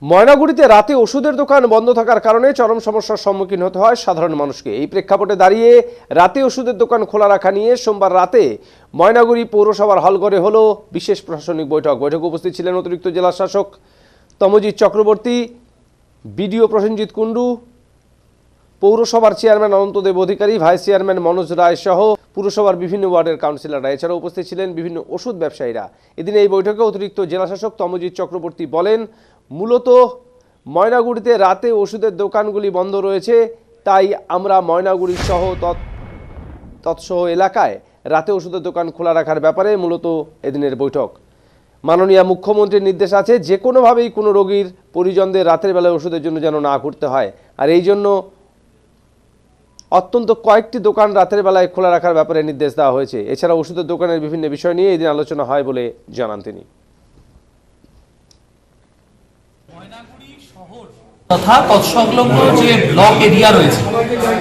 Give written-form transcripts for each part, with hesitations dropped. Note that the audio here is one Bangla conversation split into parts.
ময়নাগুড়িতে রাতে ওষুধের দোকান বন্ধ থাকার কারণে চরম সমস্যার সম্মুখীন হতে হয় সাধারণ মানুষকে। এই প্রেক্ষাপটে দাঁড়িয়ে রাতে ওষুধের দোকান খোলা রাখা নিয়ে সোমবার রাতে ময়নাগুড়ি পৌরসভার হলঘরে হলো বিশেষ প্রশাসনিক বৈঠক। বৈঠকে উপস্থিত ছিলেন অতিরিক্ত জেলা শাসক তমজিৎ চক্রবর্তী, বিডিও প্রসেনজিৎ কুণ্ডু, পৌরসভার চেয়ারম্যান অনন্তদেব অধিকারী, ভাইস চেয়ারম্যান মনোজ রায় সহ পুরসভার বিভিন্ন ওয়ার্ডের কাউন্সিলররা। এছাড়াও উপস্থিত ছিলেন বিভিন্ন ওষুধ ব্যবসায়ীরা। এদিন এই বৈঠকে অতিরিক্ত জেলাশাসক তমজিৎ চক্রবর্তী বলেন, মূলত ময়নাগুড়িতে রাতে ওষুধের দোকানগুলি বন্ধ রয়েছে, তাই আমরা ময়নাগুড়ি সহ তৎসহ এলাকায় রাতে ওষুধের দোকান খোলা রাখার ব্যাপারে মূলত এদিনের বৈঠক। মাননীয় মুখ্যমন্ত্রীর নির্দেশ আছে যে কোনোভাবেই কোনো রোগীর পরিজনদের রাতের বেলায় ওষুধের জন্য যেন না ঘুরতে হয়, আর এই জন্য অত্যন্ত কয়েকটি দোকান রাতের বেলায় খোলা রাখার ব্যাপারে নির্দেশ দেওয়া হয়েছে। এছাড়া ওষুধের দোকানের বিভিন্ন বিষয় নিয়ে এদিন আলোচনা হয় বলে জানান তিনি। তথা তৎসংলগ্ন যে ব্লক এরিয়া রয়েছে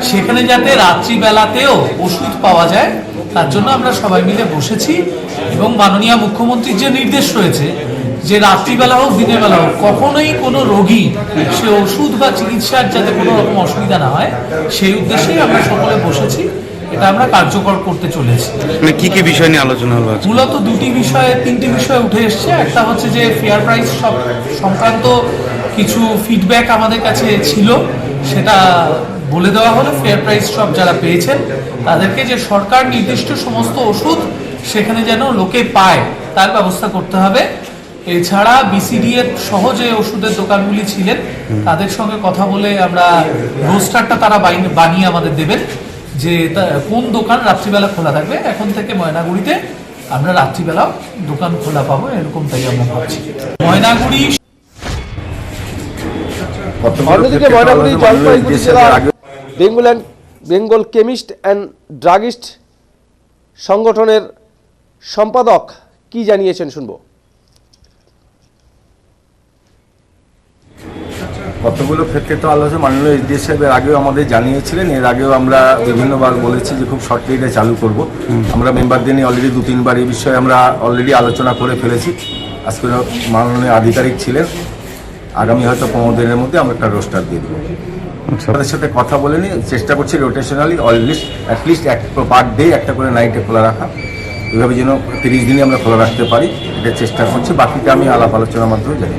সেখানে যাতে রাত্রিবেলাতেও ওষুধ পাওয়া যায় তার জন্য আমরা সবাই মিলে বসেছি এবং মাননীয় মুখ্যমন্ত্রীর যে নির্দেশ রয়েছে যে রাত্রিবেলা হোক দিনের বেলা হোক কখনোই কোনো রোগী সে ওষুধ বা চিকিৎসার যাতে কোনো রকম অসুবিধা না হয় সেই উদ্দেশ্যেই আমরা সকলে বসেছি। এটা আমরা কার্যকর করতে চলেছি। কি কি বিষয় নিয়ে আলোচনা হলো? মূলত তিনটি বিষয় উঠে এসছে। একটা হচ্ছে যে ফেয়ার প্রাইস সংক্রান্ত কিছু ফিডব্যাক আমাদের কাছে ছিল, সেটা বলে দেওয়া হলো। ফেয়ার প্রাইস সব যারা পেয়েছেন তাদেরকে যে সরকার নির্দিষ্ট সমস্ত ওষুধ সেখানে যেন লোকে পায় তার ব্যবস্থা করতে হবে। এছাড়া বিসিডিএ সহ যে ওষুধের দোকানগুলি ছিলেন তাদের সঙ্গে কথা বলে আমরা রোস্টারটা তারা বানিয়ে আমাদের দেবেন যে কোন দোকান রাত্রিবেলা খোলা থাকবে। এখন থেকে ময়নাগুড়িতে আমরা রাত্রিবেলাও দোকান খোলা পাবো, এরকম তাই আমরা ভাবছি। ময়নাগুড়ি অন্যদিকে ময়নাগুড়ি জলপাইগুড়ি জেলার বেঙ্গল কেমিস্ট অ্যান্ড ড্রাগিস্ট সংগঠনের সম্পাদক কি জানিয়েছেন শুনবো। কতগুলো ক্ষেত্রে তো আলোচনা মাননীয় এসডি সাহেবের আগেও আমাদের জানিয়েছিলেন। এর আগেও আমরা বিভিন্নবার বলেছি যে খুব শর্ট পিরিয়ডে চালু করব। আমরা মেম্বারদের নিয়ে অলরেডি 2-3 বার এই বিষয়ে আমরা অলরেডি আলোচনা করে ফেলেছি। আজকে মাননীয় আধিকারিক ছিলেন, আগামী হয়তো 15 দিনের মধ্যে আমরা একটা রোস্টার দিয়ে দেবো। তাদের সাথে কথা বলে নিয়ে চেষ্টা করছি রোটেশনালি অ্যাটলিস্ট পার ডে একটা করে নাইটে খোলা রাখা, এভাবে যেন 30 দিনে আমরা খোলা রাখতে পারি, এটা চেষ্টা করছি। বাকিটা আমি আলাপ আলোচনার মাধ্যমে জানি।